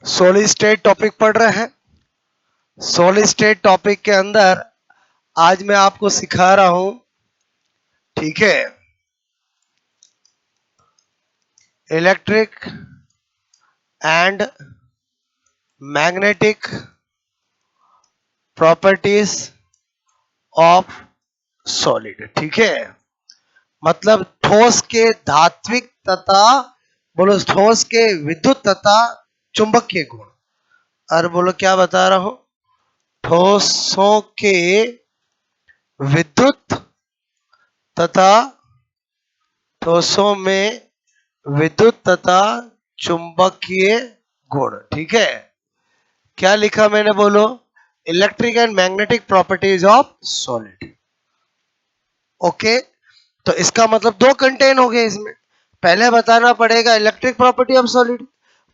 Solid state topic पढ़ रहे हैं। सॉलिड स्टेट टॉपिक के अंदर आज मैं आपको सिखा रहा हूं, ठीक है, electric and magnetic properties of solid. ठीक है, मतलब ठोस के धात्विक तथा बोलो ठोस के विद्युत तथा चुंबकीय गुण। और बोलो क्या बता रहा हूं, ठोसों के विद्युत तथा ठोसों में विद्युत तथा चुंबकीय गुण। ठीक है, क्या लिखा मैंने, बोलो electric and magnetic properties of solid. Okay, तो इसका मतलब दो कंटेन हो गए इसमें। पहले बताना पड़ेगा इलेक्ट्रिक प्रॉपर्टी ऑफ सॉलिड,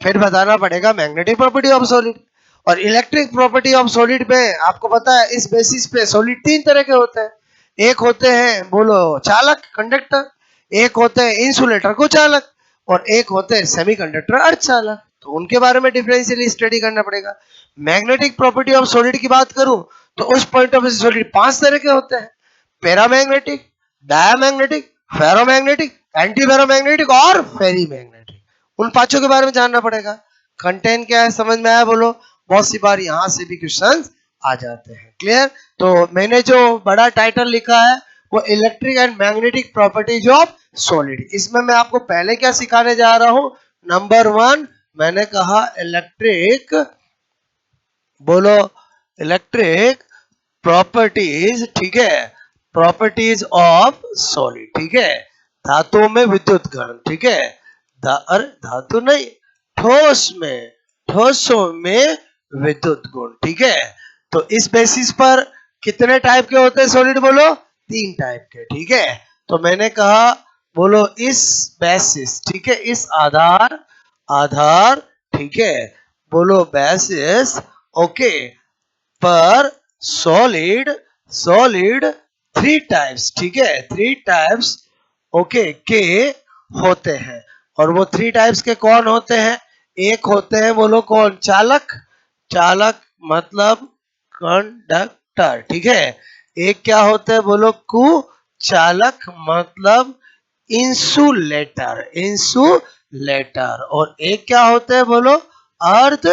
फिर बताना पड़ेगा मैग्नेटिक प्रॉपर्टी ऑफ सॉलिड। और इलेक्ट्रिक प्रॉपर्टी ऑफ सॉलिड में आपको पता है इस बेसिस पे सॉलिड तीन तरह के होते हैं। एक होते हैं बोलो चालक कंडक्टर, एक होते हैं इंसुलेटर को चालक, और एक होते हैं सेमीकंडक्टर अर्धचालक। तो उनके बारे में डिफरेंशियली स्टडी करना पड़ेगा। मैग्नेटिक प्रॉपर्टी ऑफ सॉलिड की बात करूं तो उस पॉइंट ऑफ व्यू से सॉलिड पांच तरह के होते हैं: paramagnetic, diamagnetic, ferromagnetic, anti ferromagnetic और फेरीमैग्नेटिक। उन पांचों के बारे में जानना पड़ेगा। कंटेंट क्या है समझ में आया? बोलो। बहुत सी बार यहां से भी क्वेश्चन आ जाते हैं। क्लियर? तो मैंने जो बड़ा टाइटल लिखा है वो electric and magnetic properties of solid. इसमें मैं आपको पहले क्या सिखाने जा रहा हूं? नंबर 1 मैंने कहा इलेक्ट्रिक, बोलो इलेक्ट्रिक प्रॉपर्टीज, ठीक है, प्रॉपर्टीज ऑफ सॉलिड। ठीक है, धातुओं में विद्युत गुण। ठीक है, अरे धातु नहीं, ठोस में, ठोसों में विद्युत गुण। ठीक है, तो इस बेसिस पर कितने टाइप के होते हैं सॉलिड? बोलो तीन टाइप के। ठीक है, तो मैंने कहा बोलो इस बेसिस, ठीक है, इस आधार, आधार, ठीक है, बोलो बेसिस, ओके, पर सॉलिड, सॉलिड थ्री टाइप्स, ठीक है, थ्री टाइप्स, ओके, के होते हैं। और वो थ्री टाइप्स के कौन होते हैं? एक होते हैं बोलो कौन? चालक, चालक मतलब कंडक्टर। ठीक है, एक क्या होते हैं बोलो? कुचालक मतलब इंसुलेटर, इंसुलेटर। और एक क्या होते हैं बोलो? अर्ध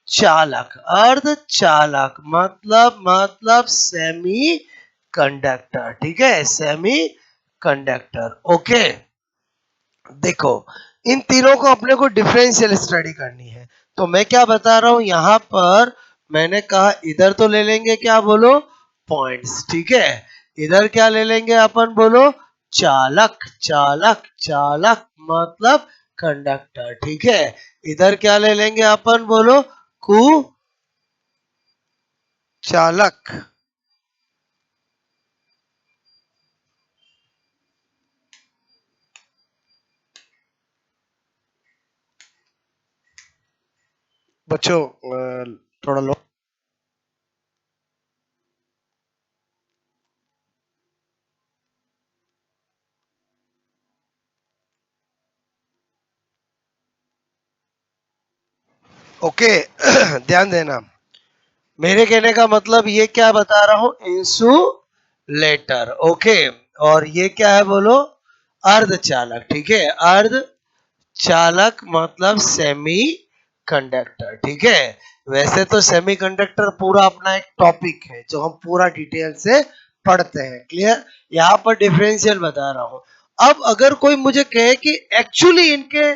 चालक, अर्ध चालक मतलब सेमी कंडक्टर। ठीक है, सेमी कंडक्टर। ओके, देखो इन तीनों को अपने को डिफरेंशियल स्टडी करनी है। तो मैं क्या बता रहा हूं यहां पर, मैंने कहा इधर तो ले लेंगे क्या बोलो? पॉइंट्स। ठीक है, इधर क्या ले लेंगे अपन? बोलो चालक, चालक, चालक मतलब कंडक्टर। ठीक है, इधर क्या ले लेंगे अपन? बोलो कुचालक। बच्चों थोड़ा लो। ओके ध्यान देना, मेरे कहने का मतलब ये क्या बता रहा हूं? इंसुलेटर। ओके, और ये क्या है बोलो? अर्धचालक। ठीक है, अर्ध चालक मतलब सेमी कंडक्टर। ठीक है, वैसे तो सेमी कंडक्टर पूरा अपना एक टॉपिक है जो हम पूरा डिटेल से पढ़ते हैं। क्लियर? यहाँ पर डिफरेंशियल बता रहा हूं। अब अगर कोई मुझे कहे कि एक्चुअली इनके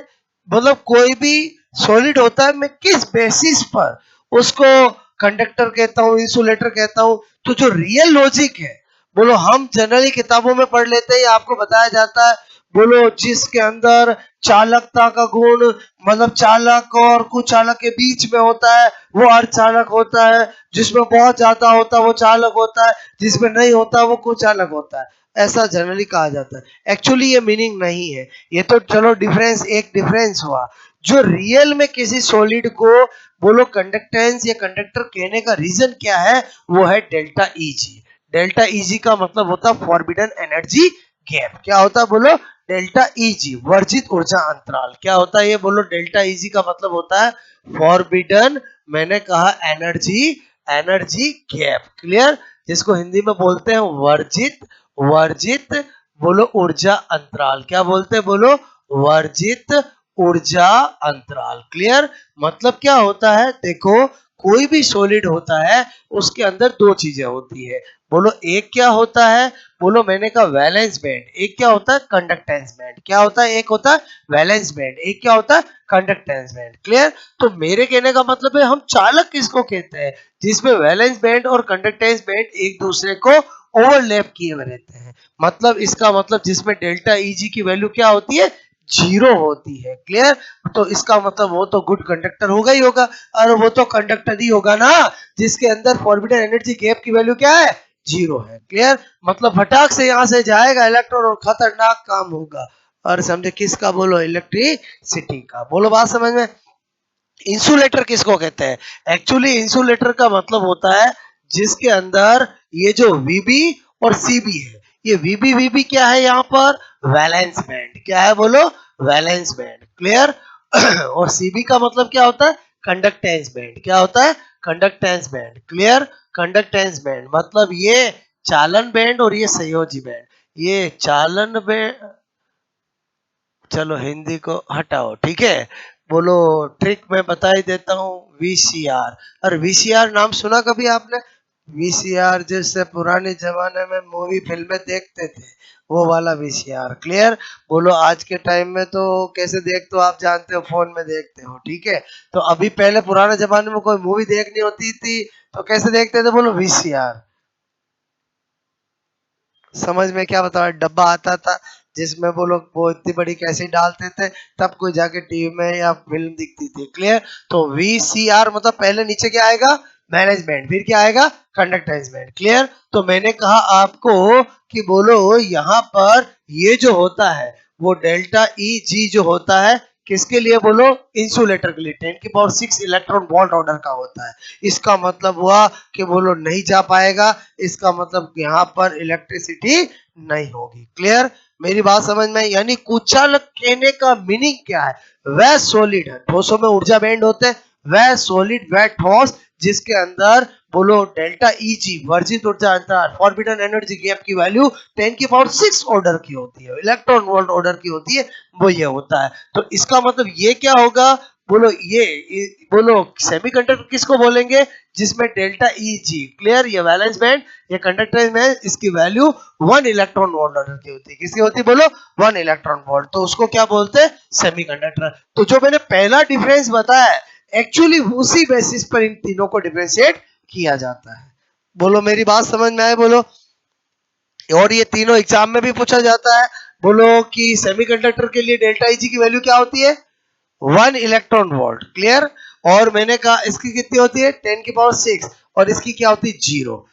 मतलब कोई भी सॉलिड होता है, मैं किस बेसिस पर उसको कंडक्टर कहता हूँ, इंसुलेटर कहता हूँ, तो जो रियल लॉजिक है बोलो हम जनरली किताबों में पढ़ लेते हैं, आपको बताया जाता है बोलो जिसके अंदर चालकता का गुण मतलब चालक और कुचालक के बीच में होता है वो अर्धचालक होता है, जिसमें बहुत ज्यादा होता है वो चालक होता है, जिसमें नहीं होता वो कुचालक होता है, ऐसा जनरली कहा जाता है। एक्चुअली ये मीनिंग नहीं है। ये तो चलो डिफरेंस, एक डिफरेंस हुआ। जो रियल में किसी सॉलिड को बोलो कंडक्टेंस या कंडक्टर कहने का रीजन क्या है? वो है डेल्टा ईजी। डेल्टा ईजी का मतलब होता है फॉरबिडन एनर्जी गैप। क्या होता है बोलो? डेल्टा ईजी, वर्जित ऊर्जा अंतराल। क्या होता है ये बोलो? डेल्टा ईजी का मतलब होता है फॉरबिडन, मैंने कहा एनर्जी, एनर्जी गैप। क्लियर? जिसको हिंदी में बोलते हैं वर्जित, वर्जित बोलो ऊर्जा अंतराल। क्या बोलते हैं बोलो? वर्जित ऊर्जा अंतराल। क्लियर? मतलब क्या होता है? देखो, कोई भी सॉलिड होता है उसके अंदर दो चीजें होती है। बोलो एक क्या होता है? बोलो मैंने कहा वैलेंस बैंड। एक क्या होता है? Conductance band. क्या होता है? एक होता है वैलेंस बैंड, एक क्या होता है? Conductance band. क्लियर? तो मेरे कहने का मतलब है हम चालक किसको कहते हैं? जिसमें वैलेंस बैंड और कंडक्टेंस बैंड एक दूसरे को ओवरलैप किए हुए रहते हैं। मतलब इसका मतलब जिसमें डेल्टा ईजी की वैल्यू क्या होती है? जीरो होती है। क्लियर? तो इसका मतलब वो तो गुड कंडक्टर होगा ही होगा, और वो तो कंडक्टर ही होगा ना जिसके अंदर फॉरबिडन एनर्जी गैप की वैल्यू क्या है? जीरो है। क्लियर? मतलब फटाक से यहां से जाएगा इलेक्ट्रॉन और खतरनाक काम होगा। और समझे किसका? बोलो इलेक्ट्रिसिटी का। बोलो बात समझ में? इंसुलेटर किसको कहते हैं? एक्चुअली इंसुलेटर का मतलब होता है जिसके अंदर ये जो वीबी और सीबी है, ये वीबी वीबी क्या है यहाँ पर? Valence band. क्या है बोलो? Valence band. क्लियर? और सीबी का मतलब क्या होता है? Conductance band. क्या होता है? Conductance band. Clear? Conductance band मतलब ये चालन बैंड और ये संयोजी बैंड। ये चालन बैंड, चलो हिंदी को हटाओ, ठीक है। बोलो ट्रिक मैं बता ही देता हूँ। वीसीआर, और वीसीआर नाम सुना कभी आपने? वीसीआर जैसे पुराने जमाने में मूवी फिल्में देखते थे, वो वाला वीसीआर। क्लियर? बोलो आज के टाइम में तो कैसे देखते हो आप जानते हो, फोन में देखते हो, ठीक है। तो अभी पहले पुराने जमाने में कोई मूवी देखनी होती थी तो कैसे देखते थे? बोलो वीसीआर। समझ में क्या बताओ? डब्बा आता था जिसमें वो लोग वो इतनी बड़ी कैसेट डालते थे, तब कोई जाके टीवी में या फिल्म दिखती थी। क्लियर? तो वीसीआर मतलब पहले नीचे क्या आएगा? मैनेजमेंट, फिर क्या आएगा? कंडक्टेंसमेंट। क्लियर? तो मैंने कहा आपको कि बोलो यहाँ पर ये जो होता है वो डेल्टा ई जी जो होता है किसके लिए? बोलो इंसुलेटर के लिए। 10⁶ इलेक्ट्रॉन वोल्ट ऑर्डर का होता है। इसका मतलब हुआ कि बोलो नहीं जा पाएगा, इसका मतलब यहाँ पर इलेक्ट्रिसिटी नहीं होगी। क्लियर? मेरी बात समझ में? यानी कुचालक कहने का मीनिंग क्या है? वह सॉलिड है, ठोसों में ऊर्जा बैंड होते हैं, वह सॉलिड, वह ठोस जिसके अंदर बोलो डेल्टा ईजी, वर्जित ऊर्जा अंतराल, फॉरबिडन एनर्जी गैप की वैल्यू 10⁶ ऑर्डर की होती है, इलेक्ट्रॉन वोल्ट ऑर्डर की होती है, वो ये होता है। तो इसका मतलब ये क्या होगा? बोलो बोलो सेमीकंडक्टर किसको बोलेंगे? जिसमें डेल्टा ई जी, क्लियर, ये वैलेंस बैंड, ये कंडक्टेंस में इसकी वैल्यू 1 इलेक्ट्रॉन वोल्ट ऑर्डर की होती है। किसकी होती है? बोलो 1 इलेक्ट्रॉन वोल्ट। तो उसको क्या बोलते हैं? सेमीकंडक्टर। तो जो मैंने पहला डिफरेंस बताया है एक्चुअली उसी बेसिस पर इन तीनों को डिफरेंशिएट किया जाता है। बोलो मेरी बात समझ में आए? बोलो। और ये तीनों एग्जाम में भी पूछा जाता है। बोलो कि सेमीकंडक्टर के लिए डेल्टा ई जी की वैल्यू क्या होती है? 1 इलेक्ट्रॉन वोल्ट। क्लियर? और मैंने कहा इसकी कितनी होती है? 10⁶, और इसकी क्या होती है? जीरो।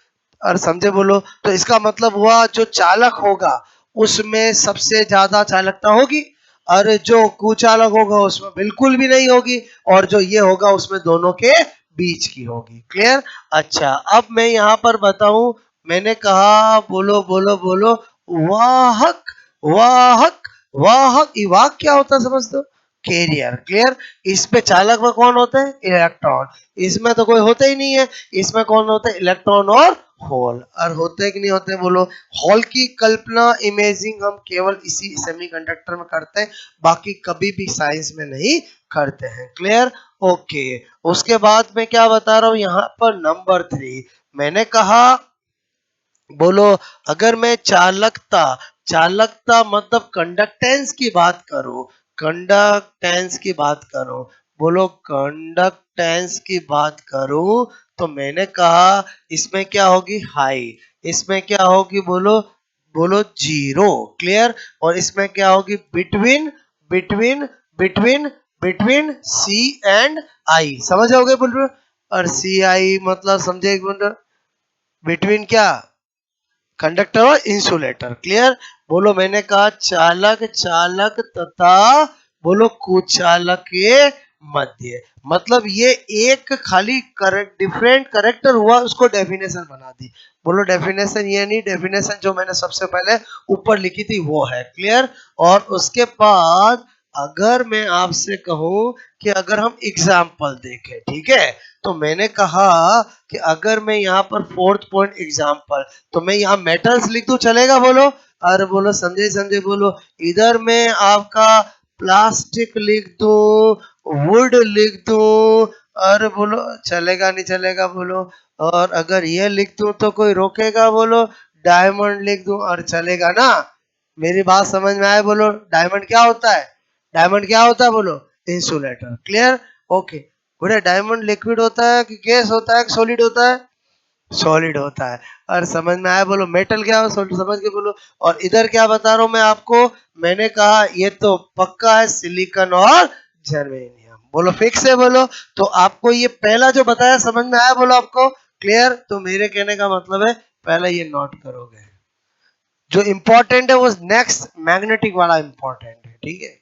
और समझे? बोलो। तो इसका मतलब हुआ जो चालक होगा उसमें सबसे ज्यादा चालकता होगी, और जो कुचालक होगा उसमें बिल्कुल भी नहीं होगी, और जो ये होगा उसमें दोनों के बीच की होगी। क्लियर? अच्छा, अब मैं यहाँ पर बताऊं, मैंने कहा बोलो बोलो बोलो वाहक, वाहक, वाहक, वाहक क्या होता है समझ दो? कैरियर। क्लियर? इसमें चालक में कौन होते हैं? इलेक्ट्रॉन। इसमें तो कोई होता ही नहीं है। इसमें कौन होते हैं? इलेक्ट्रॉन और होल। और होते कि नहीं होते? बोलो। होल की कल्पना, इमेजिंग हम केवल इसी सेमीकंडक्टर में करते हैं, बाकी कभी भी साइंस में नहीं करते हैं। क्लियर? ओके। उसके बाद में क्या बता रहा हूं यहाँ पर? नंबर 3 मैंने कहा बोलो अगर मैं चालकता, चालकता मतलब कंडक्टेंस की बात करूं, कंडक्टेंस की बात करूं, बोलो कंडक्टेंस की बात करूं, तो मैंने कहा इसमें क्या होगी? हाई। इसमें क्या होगी? बोलो, बोलो जीरो। क्लियर? और इसमें क्या होगी? Between, between, between, between C and I. समझ आओगे? बोल, और सी आई मतलब समझे? बिटवीन क्या? कंडक्टर और इंसुलेटर। क्लियर? बोलो मैंने कहा चालक, चालक तथा बोलो कुचालक के मध्य, मतलब ये एक खाली करेक्ट डिफरेंट करेक्टर हुआ, उसको डेफिनेशन बना दी। बोलो डेफिनेशन ये नहीं, डेफिनेशन जो मैंने सबसे पहले ऊपर लिखी थी वो है। क्लियर? और उसके बाद अगर मैं आपसे कहूं कि अगर हम एग्जाम्पल देखें, ठीक है, तो मैंने कहा कि अगर मैं यहाँ पर फोर्थ पॉइंट एग्जाम्पल, तो मैं यहाँ मेटल्स लिख दूं, चलेगा? बोलो, अरे बोलो, समझे समझे बोलो। इधर मैं आपका प्लास्टिक लिख दूं, वुड लिख दूं, और बोलो चलेगा नहीं चलेगा? बोलो। और अगर ये लिख दूं तो कोई रोकेगा? बोलो। डायमंड लिख दूं और चलेगा ना? मेरी बात समझ में आए? बोलो, डायमंड क्या होता है? डायमंड क्या होता है? बोलो, इंसुलेटर। क्लियर? ओके। बोले डायमंड लिक्विड होता है कि गैस होता है कि सॉलिड होता है? सॉलिड होता है। और समझ में आया? बोलो, मेटल क्या हो, सॉलिड समझ के बोलो। और इधर क्या बता रहा हूं मैं आपको? मैंने कहा ये तो पक्का है, सिलिकॉन और जर्मेनियम। बोलो फिक्स है? बोलो। तो आपको ये पहला जो बताया समझ में आया? बोलो आपको क्लियर? तो मेरे कहने का मतलब है पहले ये नोट करोगे, जो इंपॉर्टेंट है वो नेक्स्ट मैग्नेटिक वाला इंपॉर्टेंट है। ठीक है?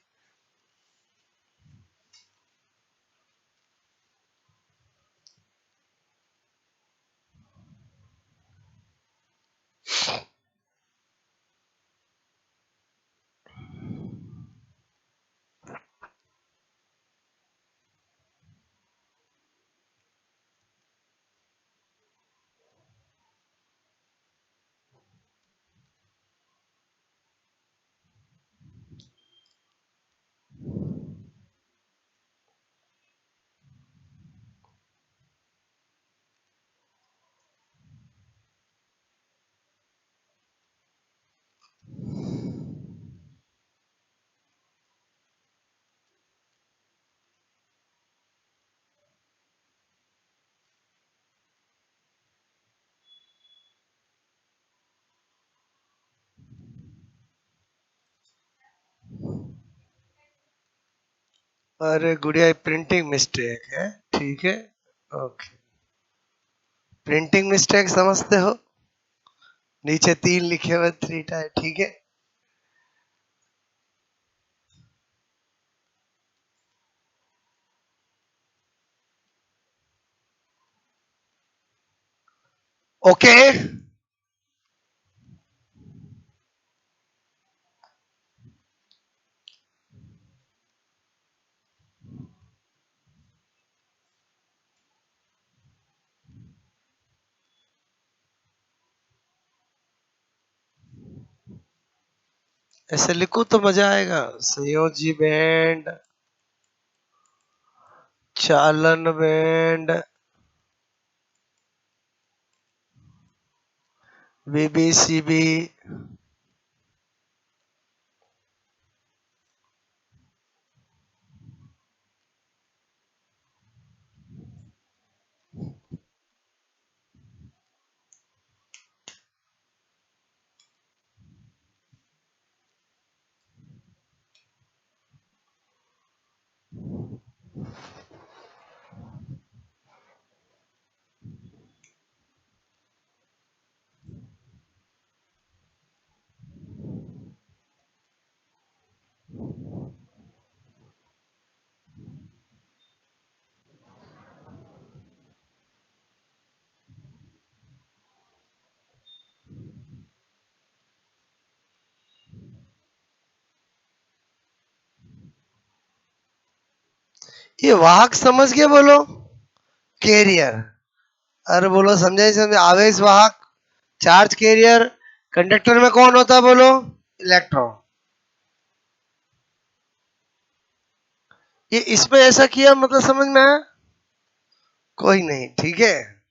अरे गुड़िया, प्रिंटिंग मिस्टेक है। ठीक है? ओके। प्रिंटिंग मिस्टेक समझते हो? नीचे 3 लिखे हुए, 3 टाइप। ठीक है? ओके। ऐसे लिखो तो मजा आएगा। संयोजी बैंड, चालन बैंड, बीबीसीबी। ये वाहक समझ के बोलो। कैरियर। अरे बोलो, समझे समझे? आवेश वाहक, चार्ज कैरियर। कंडक्टर में कौन होता है? बोलो, इलेक्ट्रॉन। ये इसमें ऐसा किया मतलब समझ में आया? कोई नहीं। ठीक है?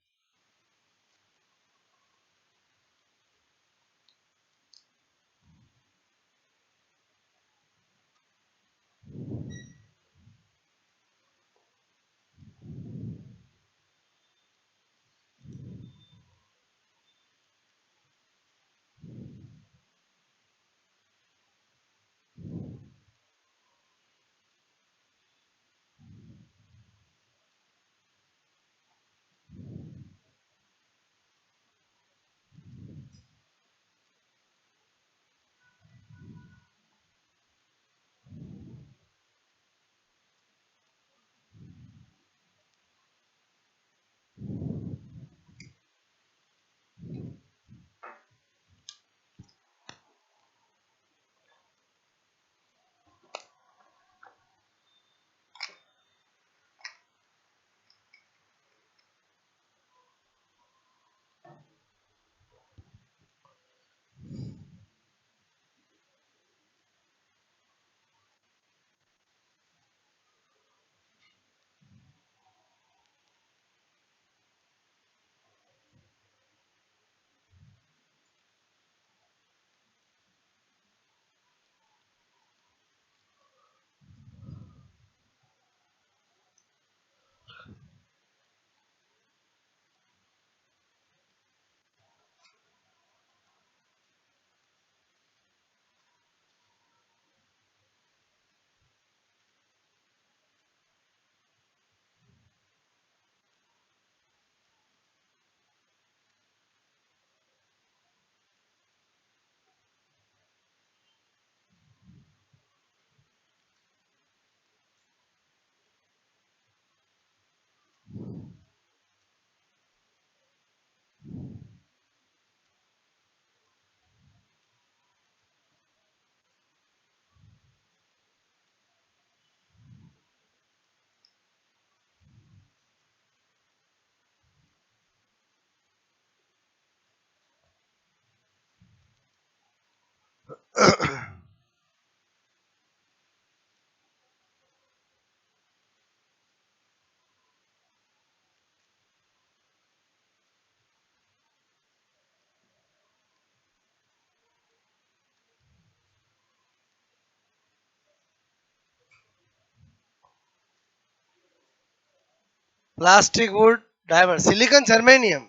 Plastic, would, diamond, silicon, germanium,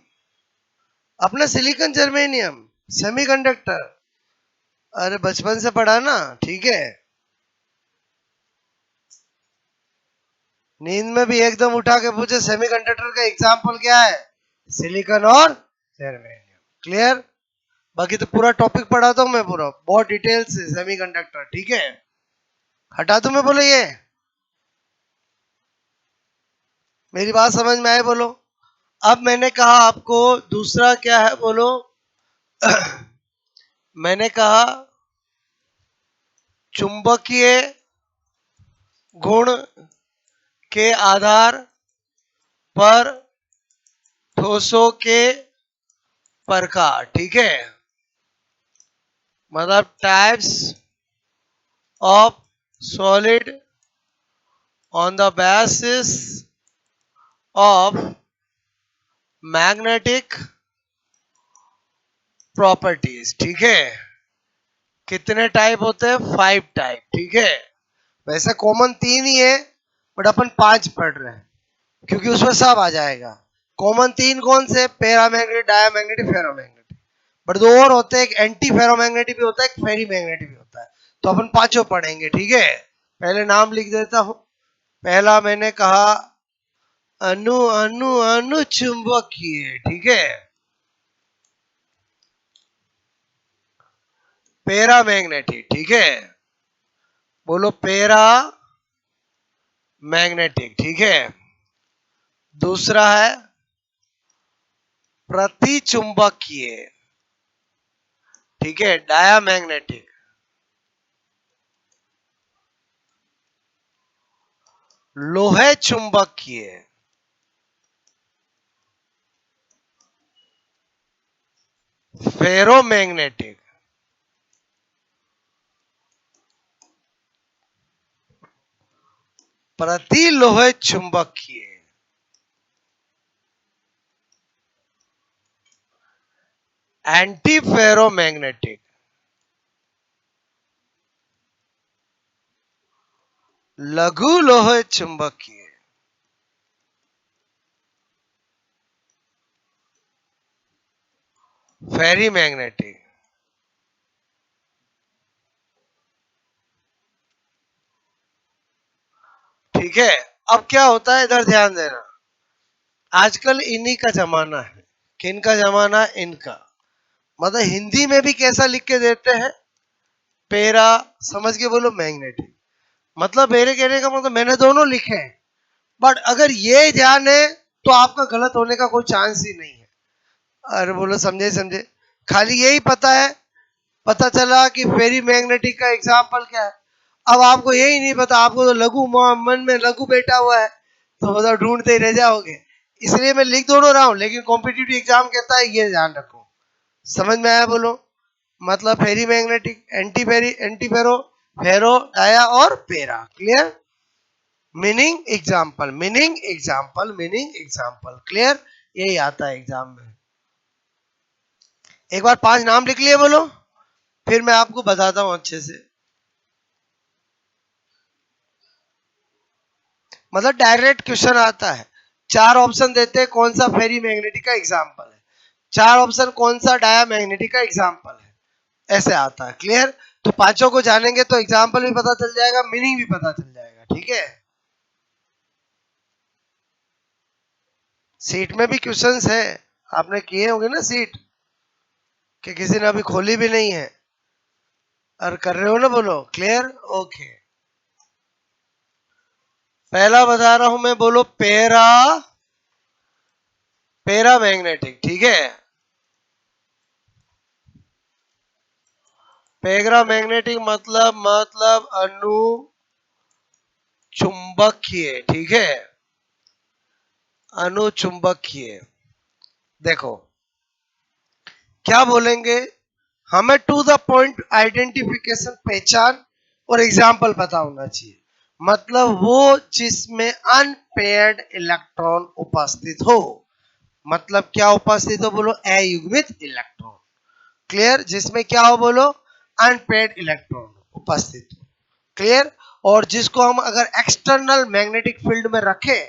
अपना सिलिकॉन जर्मेनियम, सेमीकंडक्टर, अरे बचपन से पढ़ा ना, ठीक है। नींद में भी एकदम उठा के पूछे सेमीकंडक्टर का एग्जांपल क्या है, सिलिकॉन और जर्मेनियम। क्लियर? बाकी तो पूरा टॉपिक पढ़ाता हूं मैं, पूरा बहुत डिटेल से सेमीकंडक्टर, ठीक है। हटा दूं मैं, बोलो ये, मेरी बात समझ में आए बोलो। अब मैंने कहा आपको दूसरा क्या है बोलो। मैंने कहा चुंबकीय गुण के आधार पर ठोसों के प्रकार, ठीक है। मतलब types of solid on the basis of magnetic properties, ठीक है। कितने टाइप होते हैं? 5 टाइप, ठीक है। वैसे कॉमन 3 ही है, बट अपन 5 पढ़ रहे हैं क्योंकि उसमें सब आ जाएगा। कॉमन 3 कौन से? Paramagnetic, diamagnetic, ferromagnetic. बट 2 और होते हैं, एक एंटी फेरोमैग्नेटिक भी होता है, एक फेरी मैग्नेटिक भी होता है। तो अपन पांचों पढ़ेंगे, ठीक है। पहले नाम लिख देता हूं। पहला मैंने कहा अनु अनु अनु चुंबकीय, ठीक है। पैरामैग्नेटिक, ठीक है। बोलो पैरा मैग्नेटिक, ठीक है। दूसरा है प्रतिचुंबकीय, ठीक है, डायामैग्नेटिक। लोहे चुंबकीय, फेरोमैग्नेटिक। प्रति लोहे चुंबकीय, एंटी फेरोमैग्नेटिक। लघु लोहे चुंबकीय, फेरी मैग्नेटिक। ठीक है। अब क्या होता है, इधर ध्यान देना। आजकल इन्हीं का जमाना है। किन का जमाना? इनका। मतलब हिंदी में भी कैसा लिख के देते हैं? पेरा, समझ के बोलो, मैग्नेटिक। मतलब मेरे कहने का मतलब मैंने दोनों लिखे हैं, बट अगर ये ध्यान है तो आपका गलत होने का कोई चांस ही नहीं है। अरे बोलो समझे समझे। खाली यही पता है, पता चला कि फेरी मैग्नेटिक का एग्जाम्पल क्या है। अब आपको यही नहीं पता, आपको तो लघु मन में लघु बैठा हुआ है, तो मतलब ढूंढते ही रह जाओगे। इसलिए मैं लिख दोनों रहा हूं, लेकिन कॉम्पिटिटिव एग्जाम कहता है ये ध्यान रखो। समझ में आया बोलो? मतलब फेरी मैग्नेटिक, एंटी फेरी, एंटी फेरो, फेरो, डाया और पेरा। Clear? Meaning example, meaning example, meaning example. Clear? यही आता है एग्जाम में। एक बार 5 नाम लिख लिए बोलो, फिर मैं आपको बताता हूं अच्छे से। मतलब डायरेक्ट क्वेश्चन आता है। 4 ऑप्शन देते हैं, कौन सा फेरी मैग्नेटिक का एग्जाम्पल है। 4 ऑप्शन, कौन सा डाया मैग्नेटिक का एग्जाम्पल है। ऐसे आता है। क्लियर? तो पांचों को जानेंगे तो एग्जाम्पल भी पता चल जाएगा, मीनिंग भी पता चल जाएगा, ठीक है। सीट में भी क्वेश्चंस है, आपने किए होंगे ना सीट, कि किसी ने अभी खोली भी नहीं है और कर रहे हो ना, बोलो। क्लियर? ओके। पहला बता रहा हूं मैं, बोलो पैरा, पैरा मैग्नेटिक, ठीक है। पैरा मैग्नेटिक मतलब अनु चुंबकीय, ठीक है। अनु चुंबकीय। देखो क्या बोलेंगे, हमें टू द पॉइंट आइडेंटिफिकेशन, पहचान और एग्जाम्पल पता होना चाहिए। मतलब वो जिसमें अनपेयर्ड इलेक्ट्रॉन उपस्थित हो। मतलब क्या उपस्थित हो? बोलो अयुग्मित इलेक्ट्रॉन। क्लियर? जिसमें क्या हो? बोलो अनपेयर्ड इलेक्ट्रॉन उपस्थित हो। क्लियर? और जिसको हम अगर एक्सटर्नल मैग्नेटिक फील्ड में रखें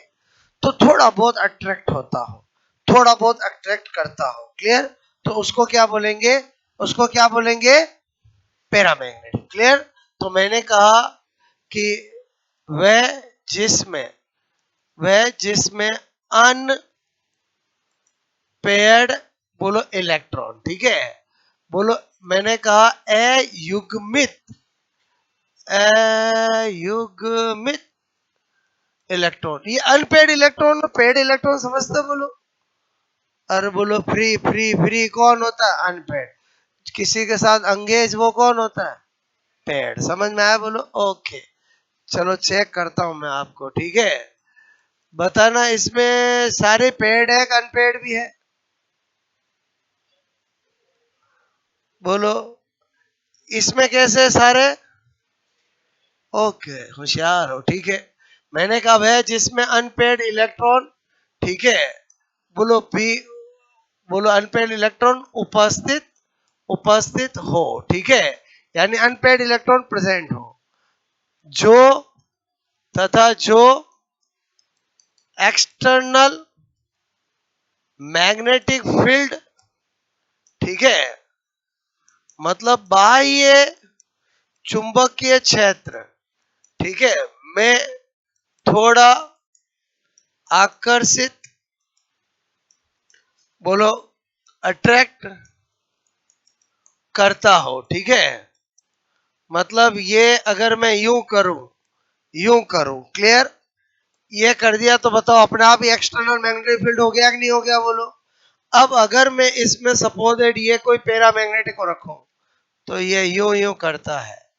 तो थोड़ा बहुत अट्रैक्ट होता हो, थोड़ा बहुत अट्रैक्ट करता हो, क्लियर, तो उसको क्या बोलेंगे, उसको क्या बोलेंगे, पैरामैग्नेटिक, क्लियर। तो मैंने कहा कि वह जिसमें अनपेयर्ड, बोलो इलेक्ट्रॉन, ठीक है, बोलो, मैंने कहा अयुग्मित इलेक्ट्रॉन, ये अनपेड इलेक्ट्रॉन, पेड इलेक्ट्रॉन समझते बोलो, अरे बोलो फ्री फ्री फ्री कौन होता है, अनपेड, किसी के साथ अंगेज वो कौन होता है, पेड, समझ में आया बोलो, ओके। चलो चेक करता हूं मैं आपको, ठीक है, बताना इसमें सारे पेड है कि अनपेड भी है, बोलो इसमें कैसे सारे, ओके होशियार हो, ठीक है। मैंने कहा वह जिसमें अनपेड इलेक्ट्रॉन, ठीक है, बोलो पी, बोलो अनपेड इलेक्ट्रॉन उपस्थित उपस्थित हो, ठीक है, यानी अनपेड इलेक्ट्रॉन प्रेजेंट हो, जो तथा जो एक्सटर्नल मैग्नेटिक फील्ड, ठीक है, मतलब बाह्य चुंबकीय क्षेत्र, ठीक है, में थोड़ा आकर्षित, बोलो अट्रैक्ट करता हो, ठीक है, मतलब ये अगर मैं यूं करूं, क्लियर, ये कर दिया तो बताओ अपने आप ही एक्सटर्नल मैग्नेटिक फील्ड हो गया कि नहीं हो गया बोलो। अब अगर मैं इसमें सपोजेड ये कोई पैरामैग्नेटिक को रखूं, तो ये यूं यूं करता है,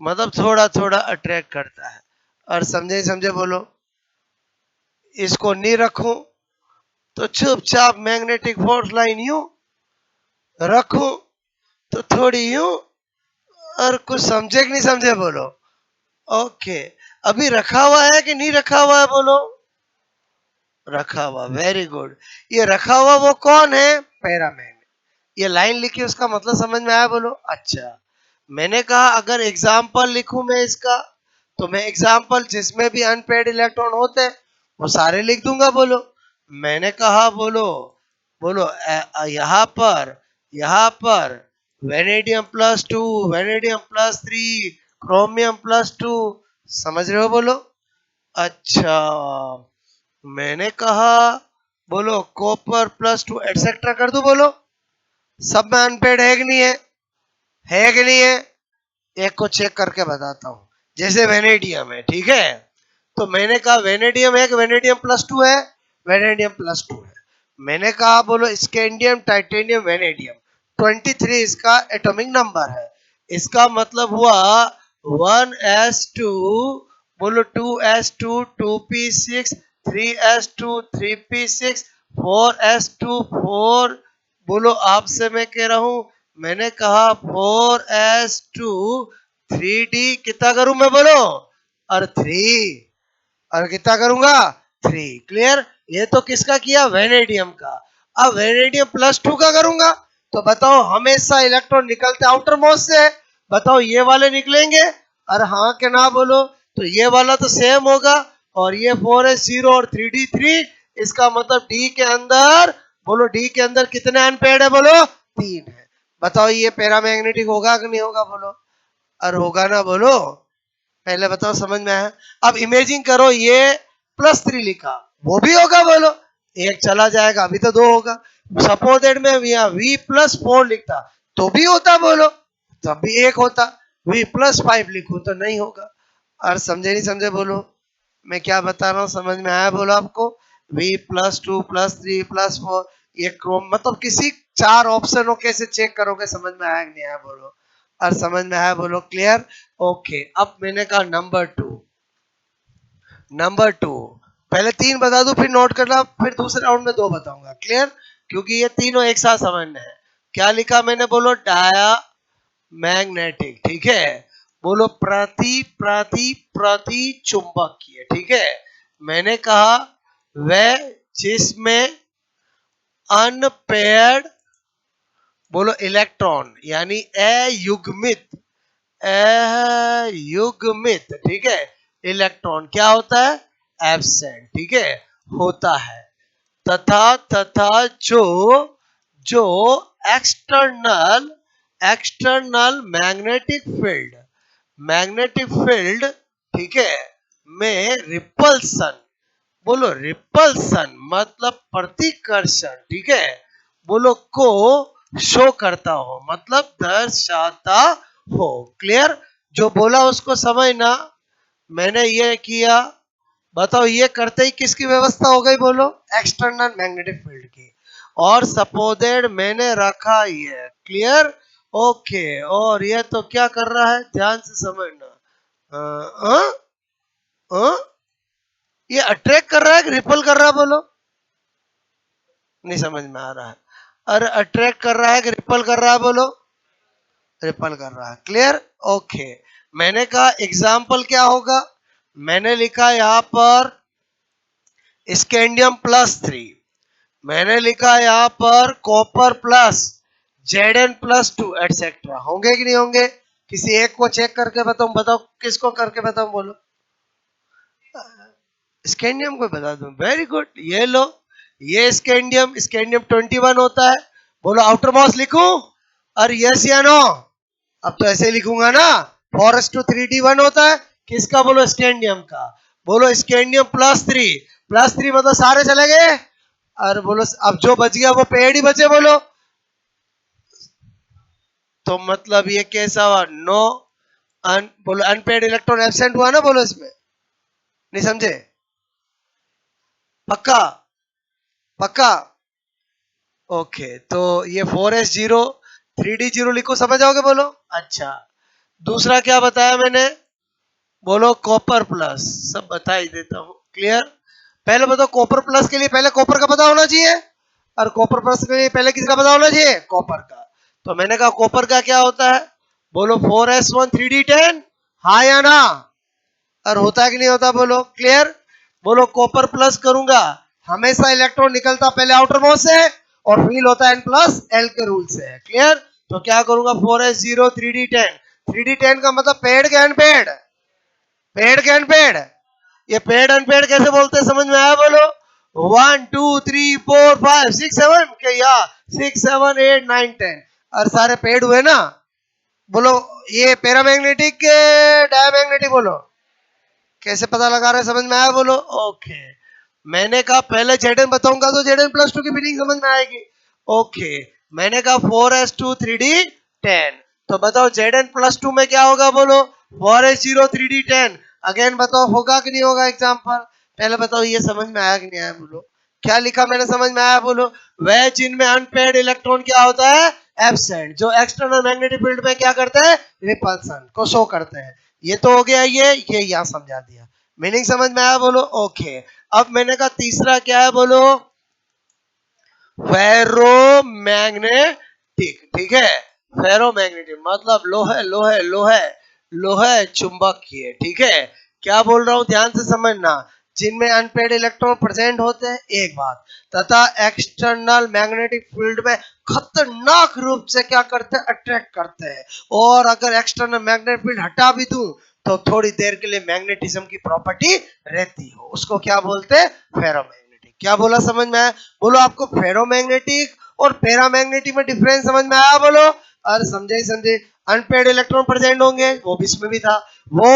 मतलब थोड़ा थोड़ा अट्रैक्ट करता है, और समझे समझे बोलो, इसको नहीं रखूं तो चुपचाप मैग्नेटिक फोर्स लाइन यूं रखूं तो थोड़ी यूं, और कुछ समझे कि नहीं समझे बोलो, ओके। अभी रखा हुआ है कि नहीं रखा हुआ है बोलो, रखा हुआ, वेरी गुड। ये रखा हुआ वो कौन है, पैरामैग्नेट, ये लाइन लिखी उसका मतलब समझ में आया बोलो, अच्छा। मैंने कहा अगर एग्जाम्पल लिखूं मैं इसका, तो मैं एग्जाम्पल जिसमें भी अनपेड इलेक्ट्रॉन होते हैं वो सारे लिख दूंगा बोलो। मैंने कहा बोलो, बोलो यहाँ पर वेनेडियम +2, वेनेडियम +3, क्रोमियम +2, समझ रहे हो बोलो, अच्छा। मैंने कहा बोलो कॉपर +2 एटसेट्रा कर दूं बोलो, सब में अनपेड है कि नहीं है कि नहीं है, एक को चेक करके बताता हूं, जैसे वेनेडियम है, ठीक है, तो मैंने कहा वेनेडियम है कि वेनेडियम +2 है, वेनेडियम +2 है। मैंने कहा बोलो स्कैंडियम टाइटेनियम वेनेडियम 23 इसका एटॉमिक नंबर है, इसका मतलब हुआ 1s2, बोलो 2s2 2p6, 3s2 3p6, 4s2 4, बोलो आपसे मैं कह रहा हूं, मैंने कहा 4s2 3d कितना करूं मैं बोलो, और 3, और कितना करूंगा 3, क्लियर। ये तो किसका किया, वेनेडियम का। अब वेनेडियम +2 का करूंगा, तो बताओ हमेशा इलेक्ट्रॉन निकलते आउटर मोस्ट से, बताओ ये वाले निकलेंगे, और हाँ के ना बोलो, तो ये वाला तो सेम होगा, और ये 4s0 और 3d 3, इसका मतलब डी के अंदर, बोलो डी के अंदर कितने अनपेड है बोलो, 3 है। बताओ ये पैरामैग्नेटिक होगा कि नहीं होगा बोलो, और होगा ना बोलो, पहले बताओ समझ में आया। अब इमेजिन करो ये +3 लिखा, वो भी होगा बोलो, एक चला जाएगा, अभी तो 2 होगा। सपोजेड में V+4 लिखता तो भी होता बोलो, तब भी एक होता, V+5 लिखूं तो नहीं होगा, और समझे नहीं समझे बोलो, मैं क्या बता रहा हूँ समझ में आया बोलो आपको, V+2+3+4, ये क्रोम मतलब किसी 4 ऑप्शन हो कैसे चेक करोगे, समझ में आया कि नहीं आया बोलो, और समझ में आया बोलो, क्लियर, ओके। अब मैंने कहा नंबर 2 पहले 3 बता दूं फिर नोट करना, फिर दूसरे राउंड में 2 बताऊंगा, क्लियर, क्योंकि ये तीनों एक साथ समझने हैं। क्या लिखा मैंने बोलो, डाया मैग्नेटिक, ठीक है, बोलो प्रति चुंबकीय, ठीक है। मैंने कहा वह जिसमें अनपेयर्ड, बोलो इलेक्ट्रॉन, यानी अयुग्मित, ठीक है, इलेक्ट्रॉन क्या होता है, एब्सेंट, ठीक है, होता है, तथा तथा जो जो एक्सटर्नल एक्सटर्नल मैग्नेटिक फील्ड ठीक है में रिपल्सन, बोलो रिपल्सन मतलब प्रतिकर्षण, ठीक है, बोलो को शो करता हो मतलब दर्शाता हो। क्लियर? जो बोला उसको समझना। मैंने ये किया, बताओ ये करते ही किसकी व्यवस्था हो गई, बोलो एक्सटर्नल मैग्नेटिक फील्ड की। और सपोजेड मैंने रखा ये। क्लियर? ओके। और ये तो क्या कर रहा है, ध्यान से समझना। अ, अ, अ, ये अट्रैक्ट कर रहा है कि रिपल कर रहा है, बोलो? नहीं समझ में आ रहा है। अरे अट्रैक्ट कर रहा है कि रिपल कर रहा है, बोलो? रिपल कर रहा है। क्लियर? ओके। मैंने कहा एग्जाम्पल क्या होगा, मैंने लिखा यहां पर स्कैंडियम +3, मैंने लिखा यहाँ पर कॉपर प्लस Zn+2 एटसेट्रा। होंगे कि नहीं होंगे? किसी एक को चेक करके बताऊं, बताओ किसको करके बताऊं, बोलो? स्कैंडियम को बता दूं? वेरी गुड, ये लो, ये स्कैंडियम स्कैंडियम 21 होता है, बोलो आउटर मॉस लिखूं? और यस या नो? अब तो ऐसे लिखूंगा ना, 4:3D1 होता है किसका, बोलो स्कैंडियम का। बोलो स्कैंडियम +3 मतलब सारे चले गए, और बोलो अब जो बच गया वो पेड़ ही बचे, बोलो? तो मतलब ये कैसा हुआ, नो बोलो अनपेड इलेक्ट्रॉन एब्सेंट हुआ ना, बोलो इसमें? नहीं समझे? पक्का? पक्का? ओके, तो ये 4s0 3d0 लिखो, समझ जाओगे, बोलो? अच्छा, दूसरा क्या बताया मैंने, बोलो कॉपर प्लस, सब बता ही देता हूं। क्लियर? पहले बताओ कॉपर प्लस के लिए पहले कॉपर का पता होना चाहिए, और कॉपर प्लस के लिए पहले किसका पता होना चाहिए, कॉपर का। तो मैंने कहा कॉपर का क्या होता है, बोलो 4s1 3d10, हाँ या ना? और होता है कि नहीं होता, बोलो? क्लियर? बोलो कॉपर प्लस करूंगा, हमेशा इलेक्ट्रॉन निकलता पहले आउटर मोस्ट से और फील होता है N+L के रूल से। क्लियर? तो क्या करूंगा, 4s0 3d10, 3d10 का मतलब पेड़ के अनपेड, पेड़ के अनपेड। ये पेड़ अनपेड कैसे बोलते हैं, समझ में आया, बोलो? 1 2 3 4 5 6 7 के या 6 7 8 9 10, और सारे पेड़ हुए ना, बोलो? ये पैरामैग्नेटिक के डायमैग्नेटिक, बोलो? कैसे पता लगा रहे, समझ में आया, बोलो? ओके। मैंने कहा पहले Zn बताऊंगा तो Zn+2 की मीनिंग समझ में आएगी। ओके, मैंने कहा 4s2 3d10, तो बताओ Zn+2 में क्या होगा, बोलो? 4s0 3d10। अगेन बताओ होगा कि नहीं होगा एग्जाम्पल? पहले बताओ ये समझ में आया कि नहीं आया, बोलो? क्या लिखा मैंने, समझ में आया, बोलो? वह जिनमें अनपेड इलेक्ट्रॉन क्या होता है, एब्सेंट, जो एक्सटर्नल मैग्नेटिक फील्ड में क्या करते हैं, रिपल्सन को शो करते हैं। ये तो हो गया, ये यहाँ समझा दिया, मीनिंग समझ में आया, बोलो? ओके। अब मैंने कहा तीसरा क्या है, बोलो? फेरोमैग्नेटिक, ठीक है? फेरोमैग्नेटिक मतलब लोहे लोहे लोहे लोहे चुंबकीय, ठीक है? क्या बोल रहा हूं, ध्यान से समझना। जिनमें अनपेड इलेक्ट्रॉन प्रेजेंट होते हैं, एक बात, तथा एक्सटर्नल मैग्नेटिक फील्ड में खतरनाक रूप से क्या करते हैं, अट्रैक्ट करते हैं। और अगर एक्सटर्नल मैग्नेटिक फील्ड हटा भी दूं तो थोड़ी देर के लिए मैग्नेटिज्म की प्रॉपर्टी रहती हो, उसको क्या बोलते हैं, फेरोमैग्नेटिक। क्या बोला, समझ में आया? बोलो आपको फेरोमैग्नेटिक और पैरामैग्नेटिक में डिफरेंस समझ में आया, बोलो? अरे समझे ही समझे। अनपेड इलेक्ट्रॉन प्रेजेंट होंगे, वो भी इसमें भी था, वो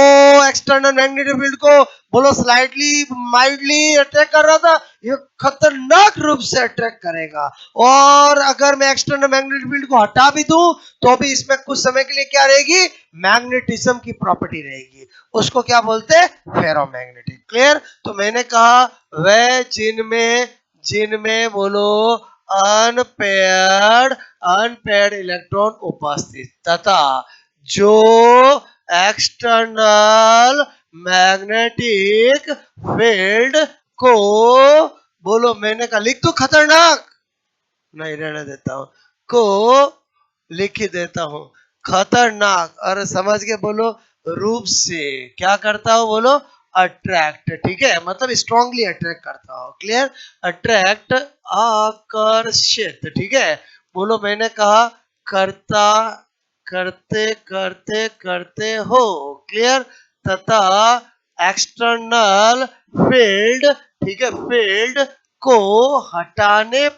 एक्सटर्नल मैग्नेटिक फील्ड को बोलो स्लाइटली माइल्डली अट्रैक्ट कर रहा था, ये खतरनाक रूप से अट्रैक्ट करेगा। और अगर मैं एक्सटर्नल मैग्नेटिक फील्ड को हटा भी दूं तो भी इसमें कुछ समय के लिए क्या रहेगी, मैग्नेटिज्म की प्रॉपर्टी रहेगी, उसको क्या बोलते हैं, फेरोमैग्नेटिक। क्लियर? तो मैंने कहा वह जिनमें जिनमें बोलो अनपेयर्ड अनपेयर्ड इलेक्ट्रॉन उपस्थित, तथा जो एक्सटर्नल मैग्नेटिक फील्ड को बोलो, मैंने कहा लिख दो खतरनाक, नहीं रहने देता हूं, को लिख ही देता हूं, खतरनाक, और समझ के बोलो रूप से क्या करता हो, बोलो अट्रैक्ट, ठीक है? मतलब स्ट्रांगली अट्रैक्ट करता हो। क्लियर? अट्रैक्ट आकर्षित, ठीक है? बोलो मैंने कहा करता, करते करते करते हो। क्लियर? तथा एक्सटर्नल फील्ड, ठीक है, फील्ड को हटाने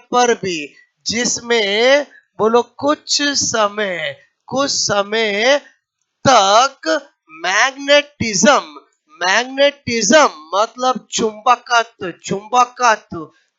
पर भी जिसमें बोलो कुछ समय तक मैग्नेटिज्म, मैग्नेटिज्म मतलब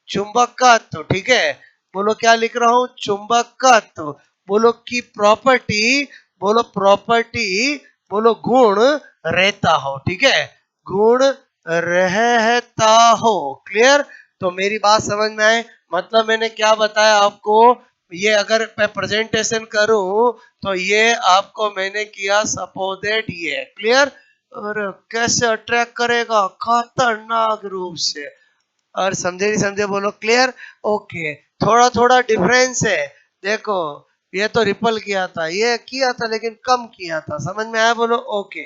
चुंबकत्व, ठीक है, बोलो क्या लिख रहा हूं, चुंबकत्व, बोलो की प्रॉपर्टी, बोलो प्रॉपर्टी, बोलो गुण रहता हो, ठीक है, गुण रहता हो, क्लियर। तो मेरी बात समझ में आए, मतलब मैंने क्या बताया आपको, ये अगर मैं प्रेजेंटेशन करूं तो ये आपको मैंने किया सपोजेट, ये क्लियर। और कैसे अट्रैक्ट करेगा, खतरनाक रूप से। और समझे नहीं समझे बोलो क्लियर। ओके, थोड़ा थोड़ा डिफरेंस है, देखो ये तो रिपल किया था, ये किया था लेकिन कम किया था, समझ में आया बोलो ओके।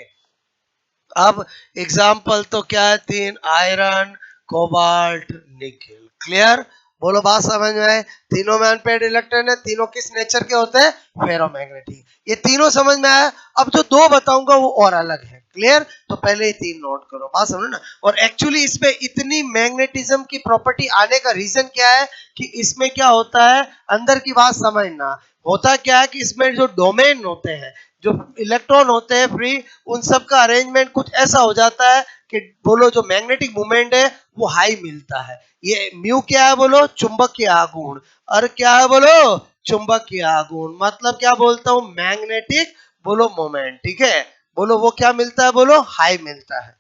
अब एग्जाम्पल तो क्या है, तीन, आयरन, कोबाल्ट, निकेल, क्लियर। बोलो बात समझ में आए, तीनों में अनपेयर्ड इलेक्ट्रॉन है, तीनों किस नेचर के होते हैं, फेरोमैग्नेटिक, ये तीनों समझ में आया। अब जो दो बताऊंगा वो और अलग है, क्लियर। तो पहले ही तीन नोट करो, बात समझो ना। और एक्चुअली इसमें इतनी मैग्नेटिज्म की प्रॉपर्टी आने का रीजन क्या है, कि इसमें क्या होता है, अंदर की बात समझना, होता क्या है कि इसमें जो डोमेन होते हैं, जो इलेक्ट्रॉन होते हैं फ्री, उन सब का अरेंजमेंट कुछ ऐसा हो जाता है कि बोलो जो मैग्नेटिक मोमेंट है वो हाई मिलता है। ये म्यू क्या है बोलो, चुंबकीय आघूर्ण। और क्या है बोलो, चुंबकीय आघूर्ण, मतलब क्या बोलता हूं, मैग्नेटिक बोलो मोमेंट, ठीक है, बोलो वो क्या मिलता है बोलो, हाई मिलता है।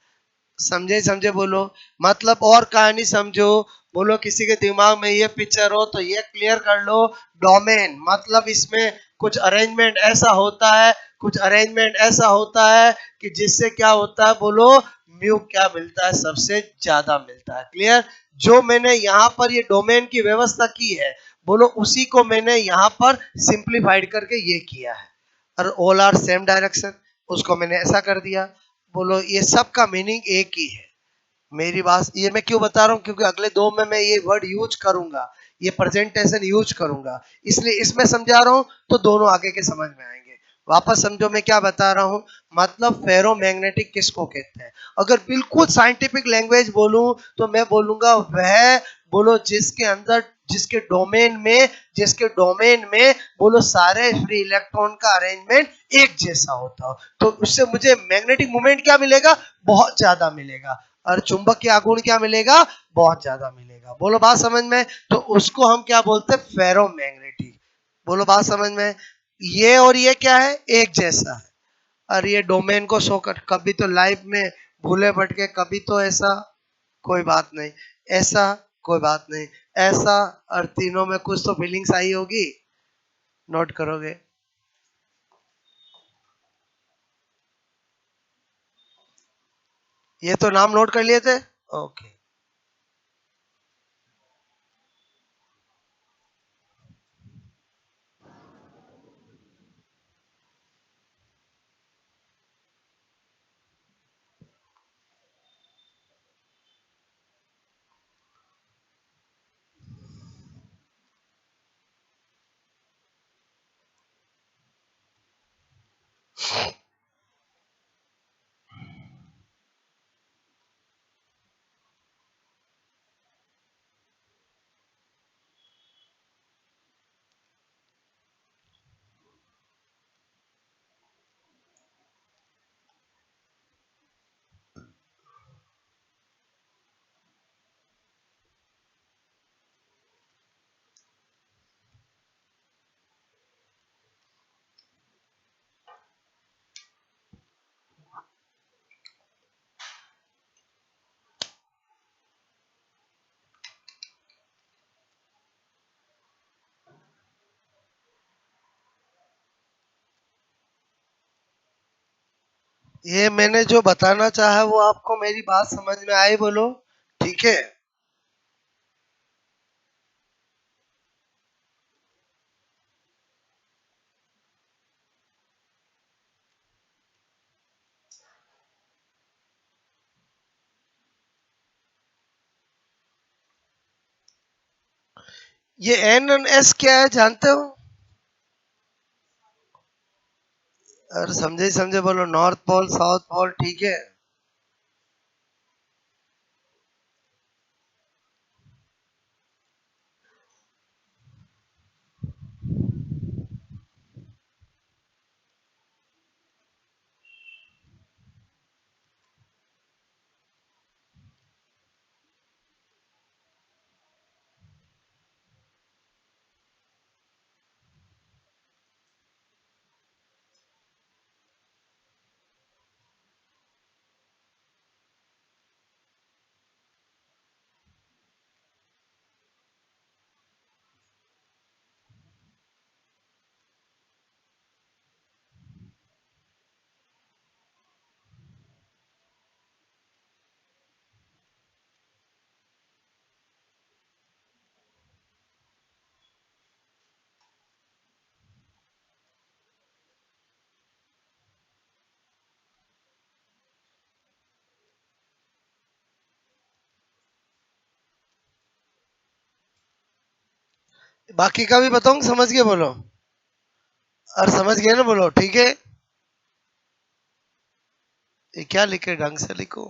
समझे समझे बोलो, मतलब और कहानी समझो, बोलो किसी के दिमाग में ये पिक्चर हो तो ये क्लियर कर लो। डोमेन मतलब इसमें कुछ अरेंजमेंट ऐसा होता है, कुछ अरेंजमेंट ऐसा होता है कि जिससे क्या होता है बोलो, म्यू क्या मिलता है, सबसे ज्यादा मिलता है, क्लियर। जो मैंने यहाँ पर ये डोमेन की व्यवस्था की है, बोलो उसी को मैंने यहाँ पर सिंप्लीफाइड करके ये किया है। और ऑल आर सेम डायरेक्शन, उसको मैंने ऐसा कर दिया। बोलो ये सब का मीनिंग एक ही है। मेरी बात ये मैं क्यों बता रहा हूँ, क्योंकि अगले दो में मैं ये वर्ड यूज करूंगा, ये प्रेजेंटेशन यूज करूंगा, इसलिए इसमें समझा रहा हूँ तो दोनों आगे के समझ में आएंगे। वापस समझो मैं क्या बता रहा हूँ, मतलब फेरोमैग्नेटिक किसको कहते हैं। अगर बिल्कुल साइंटिफिक लैंग्वेज बोलूं तो मैं बोलूंगा वह, बोलो जिसके अंदर, जिसके डोमेन में बोलो सारे फ्री इलेक्ट्रॉन का अरेंजमेंट एक जैसा होता हो, तो उससे मुझे मैग्नेटिक मोमेंट क्या मिलेगा, बहुत ज्यादा मिलेगा। और चुंबकीय आघूर्ण क्या मिलेगा, बहुत ज्यादा मिलेगा। बोलो बात समझ में, तो उसको हम क्या बोलते हैं, फेरोमैग्नेटिक। बोलो बात समझ में, ये और ये क्या है, एक जैसा है। और ये डोमेन को शो कर, कभी तो लाइफ में भूले भटके, कभी तो ऐसा, कोई बात नहीं, ऐसा, कोई बात नहीं, ऐसा, और तीनों में कुछ तो फीलिंग्स आई होगी, नोट करोगे। ये तो नाम नोट कर लिए थे, ओके। ये मैंने जो बताना चाहा वो आपको मेरी बात समझ में आई बोलो, ठीक है। ये एन एंड एस क्या है जानते हो, और समझे समझे बोलो, नॉर्थ पोल साउथ पोल, ठीक है। बाकी का भी बताऊं, समझ के बोलो। और समझ गए ना, बोलो ठीक है। ये क्या लिखे, ढंग से लिखो।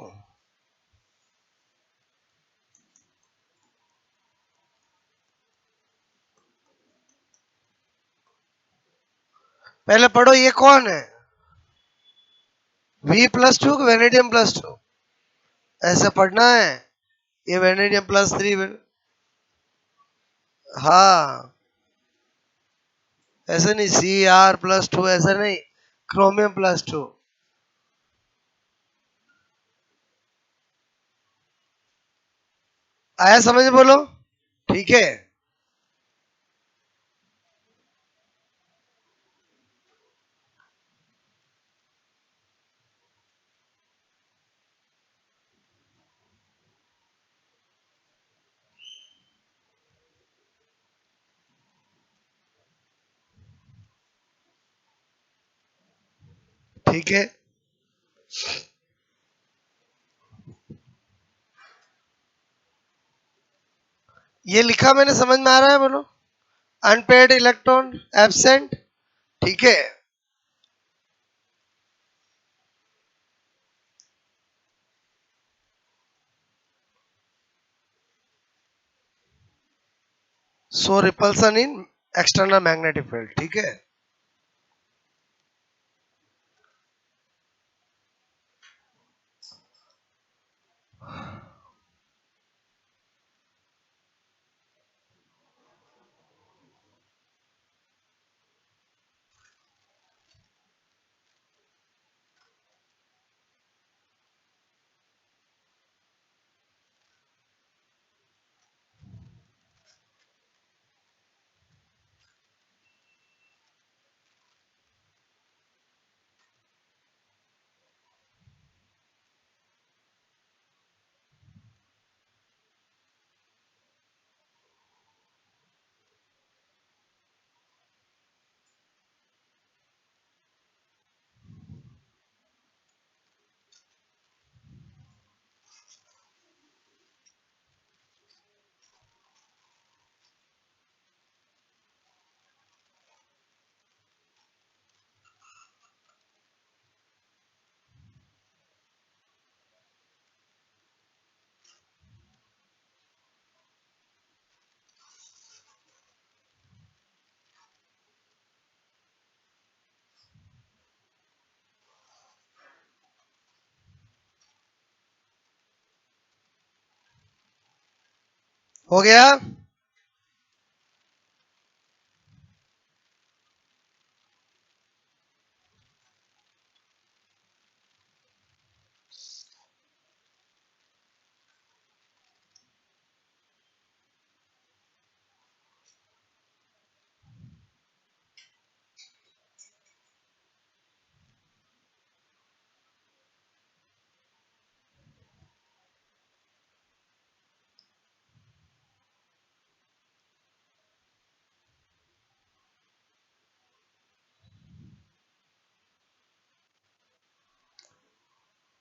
पहले पढ़ो, ये कौन है? V+2 वेनेडियम प्लस टू, ऐसे पढ़ना है। ये वेनेडियम +3। हाँ, ऐसे नहीं, Cr+2 ऐसा नहीं, क्रोमियम +2। आया समझ में, बोलो ठीक है। ठीक है, ये लिखा मैंने, समझ में आ रहा है, बोलो। अनपेड इलेक्ट्रॉन एब्सेंट, ठीक है। So repulsion in external magnetic field, ठीक है। हो गया।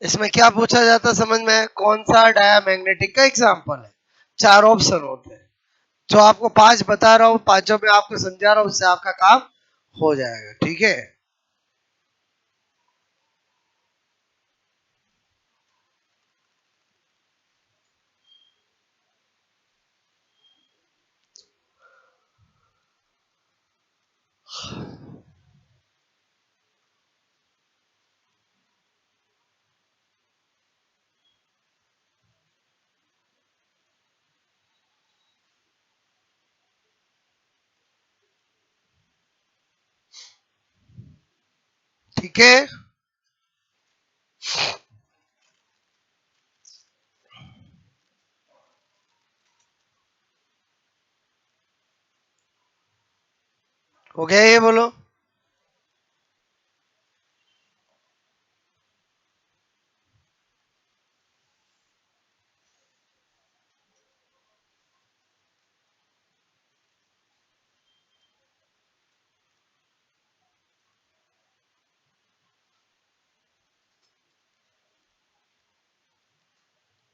इसमें क्या पूछा जाता, समझ में है? कौन सा डायामैग्नेटिक का एग्जाम्पल है? चार ऑप्शन होते हैं, जो आपको पांच बता रहा हूँ, पांचों में आपको समझा रहा हूँ, उससे आपका काम हो जाएगा, ठीक है। ठीक है, हो गया, ये बोलो।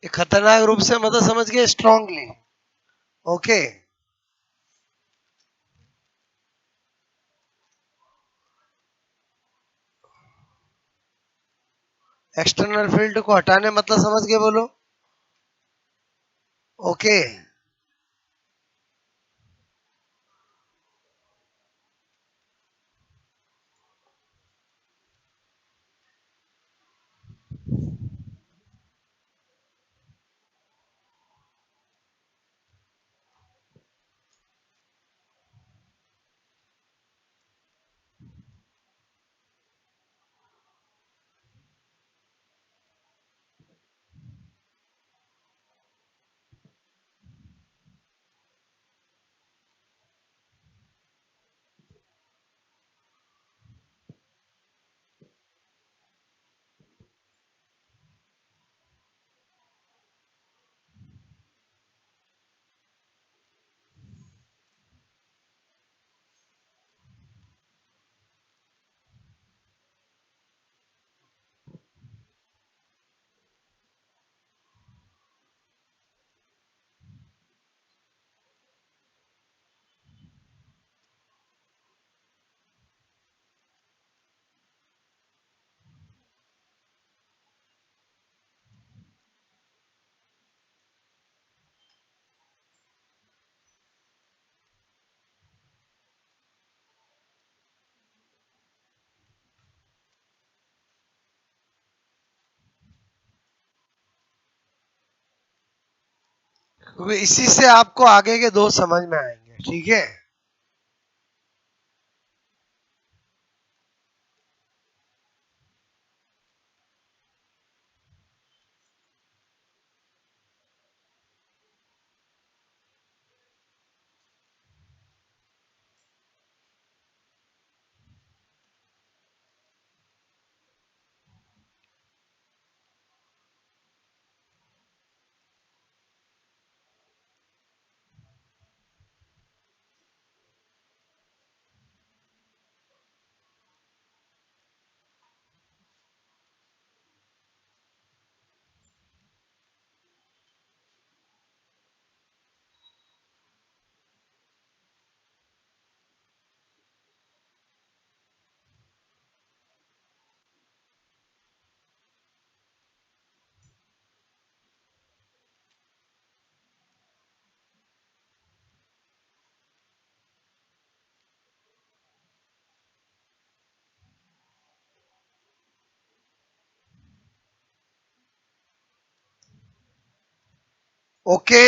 ये खतरनाक रूप से, मतलब समझ गए, स्ट्रांगली। ओके, एक्सटर्नल फील्ड को हटाने मतलब समझ के बोलो। ओके इसी से आपको आगे के दो समझ में आएंगे। ठीक है ओके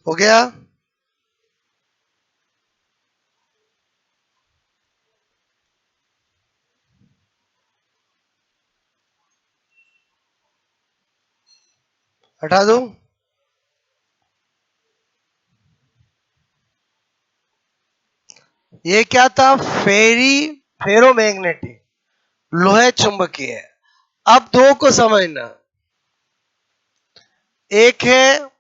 हो गया। हटा दूं? ये क्या था? फेरोमैग्नेटिक, लोहे चुंबकीय। अब दो को समझना। एक है,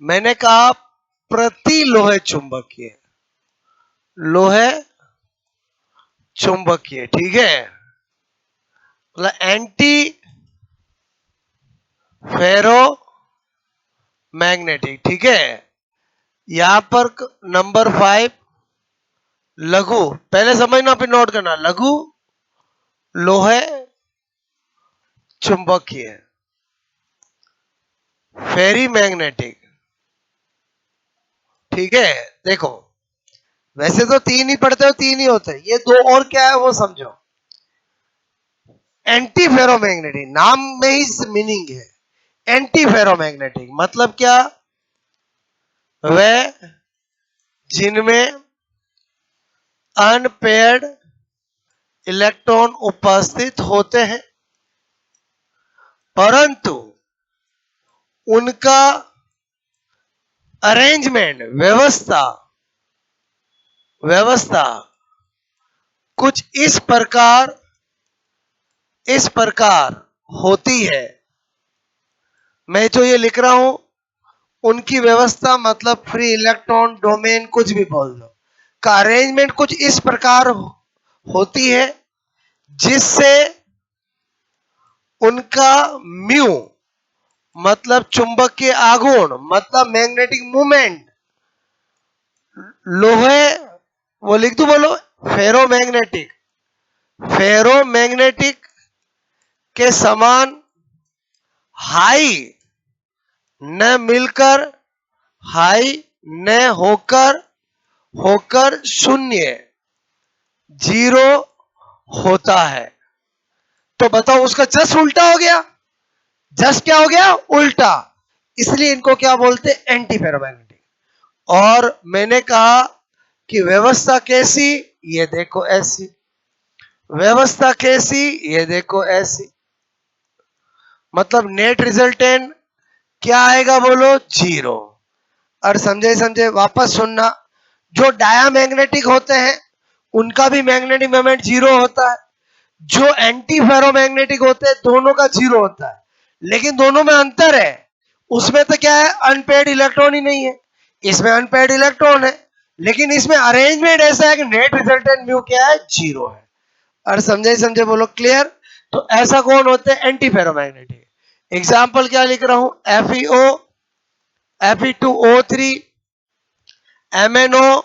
मैंने कहा प्रति लोहे चुंबकीय, लोहे चुंबकीय, ठीक है, मतलब एंटी फेरो मैग्नेटिक। ठीक है, यहां पर नंबर 5 लघु, पहले समझना फिर नोट करना। लघु लोहे चुंबकीय, फेरी मैग्नेटिक। ठीक है, देखो वैसे तो तीन ही पढ़ते हो, तीन ही होते हैं, ये दो और क्या है वो समझो। एंटी फेरोमैग्नेटिक, नाम में ही मीनिंग है। एंटी फेरोमैग्नेटिक मतलब क्या? वह जिनमें अनपेयर्ड इलेक्ट्रॉन उपस्थित होते हैं, परंतु उनका अरेंजमेंट, व्यवस्था व्यवस्था कुछ इस प्रकार होती है। मैं जो ये लिख रहा हूं उनकी व्यवस्था मतलब फ्री इलेक्ट्रॉन डोमेन कुछ भी बोल दो का अरेंजमेंट कुछ इस प्रकार होती है जिससे उनका म्यू मतलब चुंबकीय आघूर्ण मतलब मैग्नेटिक मूवमेंट लोहे वो लिख दो बोलो फेरोमैग्नेटिक के समान हाई न मिलकर हाई न होकर शून्य जीरो होता है। तो बताओ उसका जस्ट उल्टा हो गया। जस्ट क्या हो गया? उल्टा। इसलिए इनको क्या बोलते? Anti ferromagnetic. और मैंने कहा कि व्यवस्था कैसी? ये देखो ऐसी। व्यवस्था कैसी? ये देखो ऐसी। मतलब नेट रिजल्टेंट क्या आएगा बोलो? जीरो। और समझे वापस सुनना, जो डायामैग्नेटिक होते हैं उनका भी मैग्नेटिक मोमेंट जीरो होता है। जो एंटी फेरोमैग्नेटिक होते हैं दोनों का जीरो होता है। लेकिन दोनों में अंतर है। उसमें तो क्या है? अनपेड इलेक्ट्रॉन ही नहीं है। इसमें अनपेड इलेक्ट्रॉन है। लेकिन इसमें अरेंजमेंट ऐसा है कि नेट रिजल्टेंट म्यू क्या है? जीरो है। और समझे बोलो क्लियर। तो ऐसा कौन होते हैं? Anti ferromagnetic. एग्जाम्पल क्या लिख रहा हूं? FeO, Fe2O3, MnO,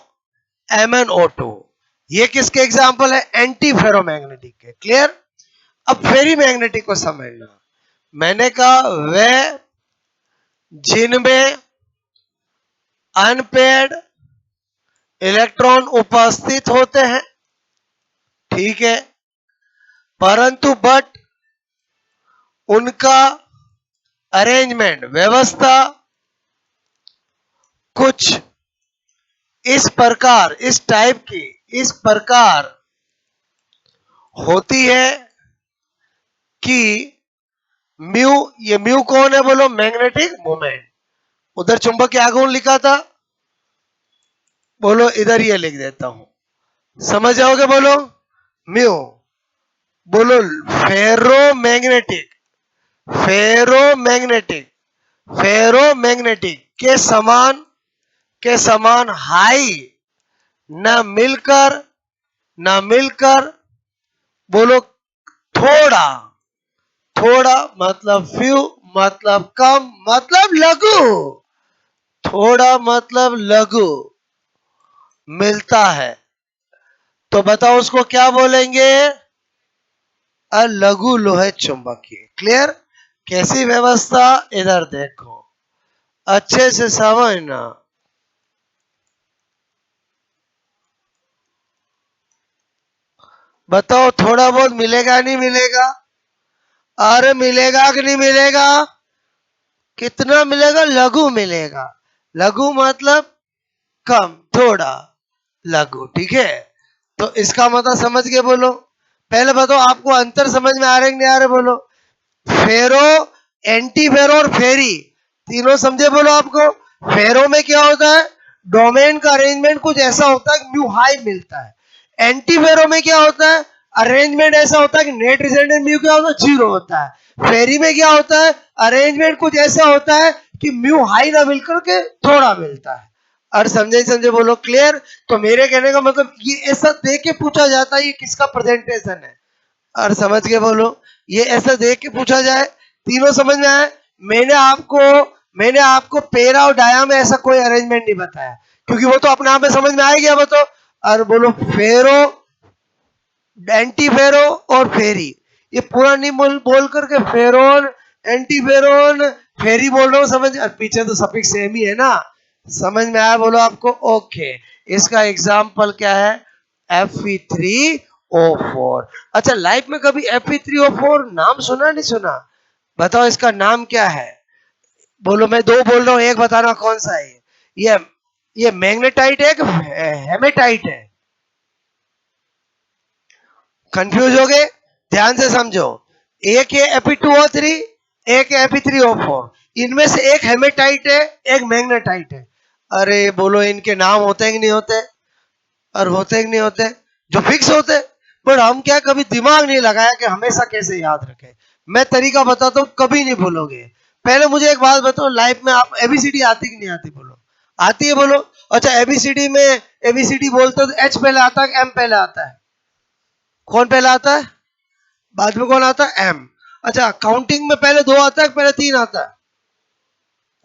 MnO2। ये किसके एग्जाम्पल है? एंटी फेरोमैग्नेटिक के। क्लियर। अब फेरी मैग्नेटिक को समझना। मैंने कहा वह जिनमें अनपेड इलेक्ट्रॉन उपस्थित होते हैं, ठीक है, परंतु बट उनका अरेंजमेंट व्यवस्था कुछ इस प्रकार इस टाइप की इस प्रकार होती है कि म्यू, ये म्यू कौन है बोलो? Magnetic moment. उधर चुंबकीय आघूर्ण लिखा था, बोलो इधर ये लिख देता हूं, समझ जाओगे बोलो। म्यू बोलो फेरोमैग्नेटिक फेरोमैग्नेटिक फेरोमैग्नेटिक के समान हाई न मिलकर बोलो थोड़ा। थोड़ा मतलब फ्यू मतलब कम मतलब लघु। थोड़ा मतलब लघु मिलता है। तो बताओ उसको क्या बोलेंगे? लघु लोहे चुंबकीय। क्लियर। कैसी व्यवस्था? इधर देखो अच्छे से समझना। बताओ थोड़ा बहुत मिलेगा नहीं मिलेगा? अरे मिलेगा कि नहीं मिलेगा? कितना मिलेगा? लघु मिलेगा। लघु मतलब कम, थोड़ा, लघु। ठीक है। तो इसका मतलब समझ के बोलो। पहले बताओ आपको अंतर समझ में आ रहे नहीं आ रहे बोलो। फेरो, एंटी फेरो और फेरी तीनों समझे बोलो आपको। फेरो में क्या होता है? डोमेन का अरेंजमेंट कुछ ऐसा होता है कि म्यू हाई मिलता है। एंटी फेरो में क्या होता है? अरेंजमेंट ऐसा होता है कि नेट रिजल्टेंट म्यू क्या होता है? जीरो होता है। फेरी में क्या होता है? अरेंजमेंट कुछ ऐसा होता है कि म्यू हाई ना मिलकर के थोड़ा मिलता है। और समझे बोलो क्लियर। तो मेरे कहने का मतलब ये ऐसा देख के पूछा जाता है ये किसका प्रेजेंटेशन है। और समझ के बोलो, ये ऐसा देख के पूछा जाए। तीनों समझ में आए। मैंने आपको पेरा और डाया में ऐसा कोई अरेंजमेंट नहीं बताया क्योंकि वो तो अपने आप में समझ में आ गया। बताओ और बोलो फेरो, एंटी फेरो और फेरी। ये पूरा नहीं बोल करके फेरोन, एंटी फेरोन, फेरी बोल रहा हूँ। समझ, पीछे तो सफिक्स सेम ही है ना। समझ में आया बोलो आपको? ओके। इसका एग्जाम्पल क्या है? Fe3O4। अच्छा, लाइफ में कभी Fe3O4 नाम सुना नहीं सुना? बताओ इसका नाम क्या है? बोलो। मैं दो बोल रहा हूँ, एक बताना कौन सा है। ये मैग्नेटाइट है कि हेमेटाइट है? कंफ्यूज हो गए? ध्यान से समझो। एक है Fe2O3, एक है Fe3O4। इनमें से एक हेमेटाइट है, एक मैग्नेटाइट है। अरे बोलो इनके नाम होते हैं कि नहीं होते? और होते कि नहीं होते, जो फिक्स होते। पर हम क्या कभी दिमाग नहीं लगाया कि हमेशा कैसे याद रखें। मैं तरीका बताता हूँ, कभी नहीं भूलोगे। पहले मुझे एक बात बताओ, लाइफ में आप एबीसीडी आती कि नहीं आती, बोलो। आती है, बोलो। अच्छा, एबीसीडी में एबीसीडी बोलते हो तो एच पहले आता है, एम पहले आता है? कौन पहले आता है? बाद में कौन आता है? एम। अच्छा, काउंटिंग में पहले दो आता है, पहले तीन आता है?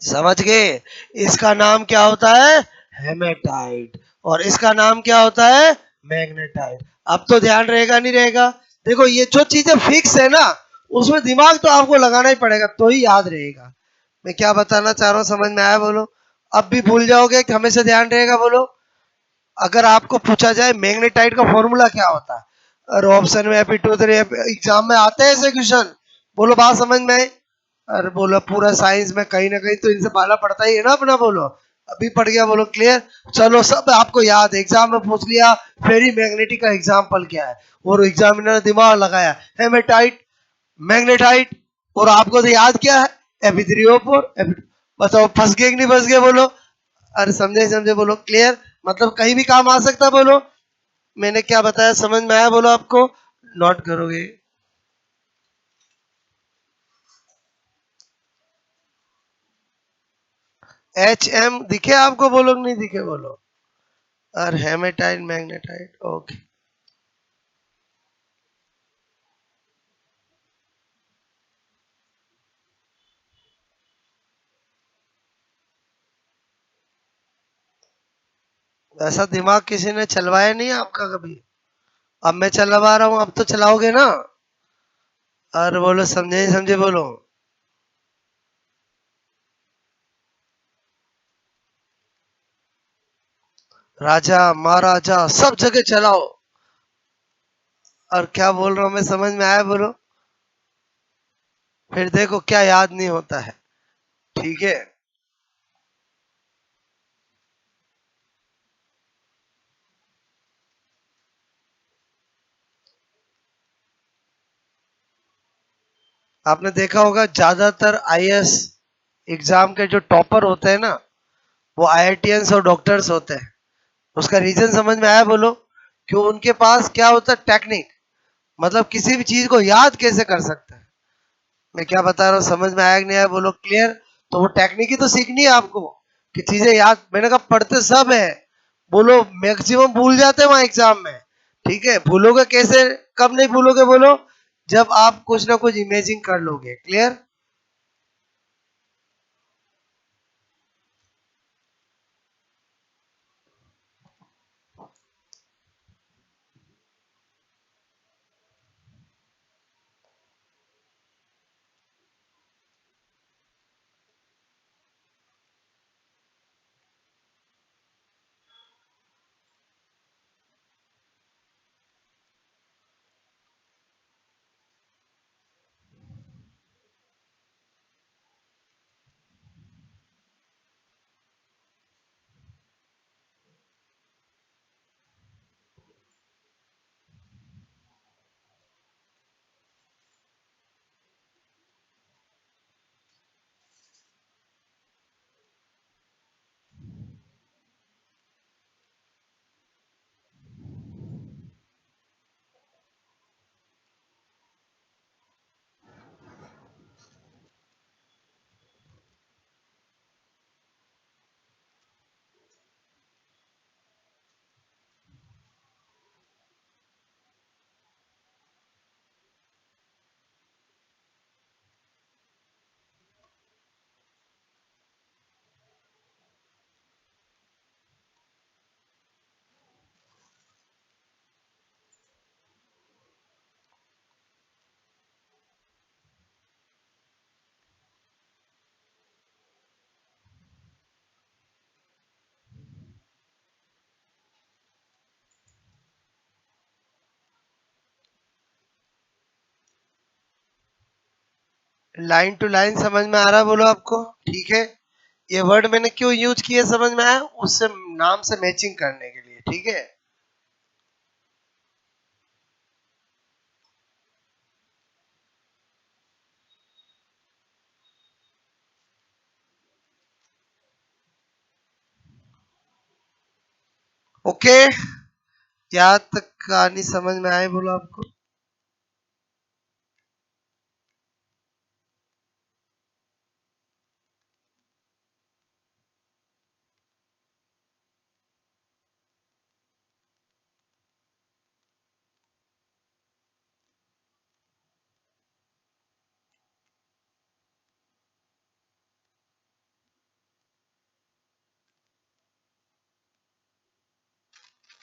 समझ गए? इसका नाम क्या होता है? हेमेटाइट। और इसका नाम क्या होता है? मैग्नेटाइट। अब तो ध्यान रहेगा नहीं रहेगा? देखो, ये जो चीजें फिक्स है ना, उसमें दिमाग तो आपको लगाना ही पड़ेगा, तो ही याद रहेगा। मैं क्या बताना चाह रहा हूँ, समझ में आया, बोलो। अब भी भूल जाओगे कि हमेशा ध्यान रहेगा, बोलो। अगर आपको पूछा जाए मैग्नेटाइट का फॉर्मूला क्या होता है, और ऑप्शन में एपिटोटरी एग्जाम में आते हैं ऐसे क्वेश्चन, बोलो, बात समझ में आई? अरे बोलो, पूरा साइंस में कहीं ना कहीं तो इनसे पाला पड़ता ही है ना अपना, बोलो। अभी पड़ गया, बोलो, क्लियर। चलो, सब आपको याद है, एग्जाम में पूछ लिया फेरी मैग्नेटिक का एग्जाम्पल क्या है, और एग्जामिनर ने दिमाग लगाया हेमेटाइट, मैग्नेटाइट, और आपको तो याद क्या है? एपी3O4। बताओ, फंस गए कि नहीं फंस गए, बोलो। अरे समझे समझे, बोलो, क्लियर। मतलब कहीं भी काम आ सकता है, बोलो। मैंने क्या बताया, समझ में आया, बोलो आपको? नोट करोगे? एच एम दिखे आपको, बोलो कि नहीं दिखे, बोलो। और हेमेटाइट, मैग्नेटाइट, ओके। ऐसा दिमाग किसी ने चलवाया नहीं है आपका कभी? अब मैं चलवा रहा हूं, अब तो चलाओगे ना? और बोलो, समझे नहीं समझे, बोलो। राजा महाराजा सब जगह चलाओ। और क्या बोल रहा हूं मैं, समझ में आया, बोलो। फिर देखो क्या याद नहीं होता है। ठीक है। आपने देखा होगा, ज्यादातर आईएएस एग्जाम के जो टॉपर होते हैं ना, वो आईआईटीएंस और डॉक्टर्स होते हैं। उसका रीजन समझ में आया, बोलो? क्यों? उनके पास क्या होता है? टेक्निक। मतलब किसी भी चीज को याद कैसे कर सकते हैं। मैं क्या बता रहा हूँ, समझ में आया कि नहीं आया, बोलो, क्लियर। तो वो टेक्निक ही तो सीखनी है आपको, कि चीजें याद। मैंने कहा पढ़ते सब है, बोलो, मैक्सिमम भूल जाते हैं वहां एग्जाम में। ठीक है, भूलोगे कैसे? कब नहीं भूलोगे, बोलो? जब आप कुछ ना कुछ इमेजिंग कर लोगे, क्लियर। लाइन टू लाइन समझ में आ रहा है, बोलो आपको? ठीक है। ये वर्ड मैंने क्यों यूज किया, समझ में आया? उससे नाम से मैचिंग करने के लिए, ठीक है। ओके। क्या तक कहानी समझ में आए बोलो आपको?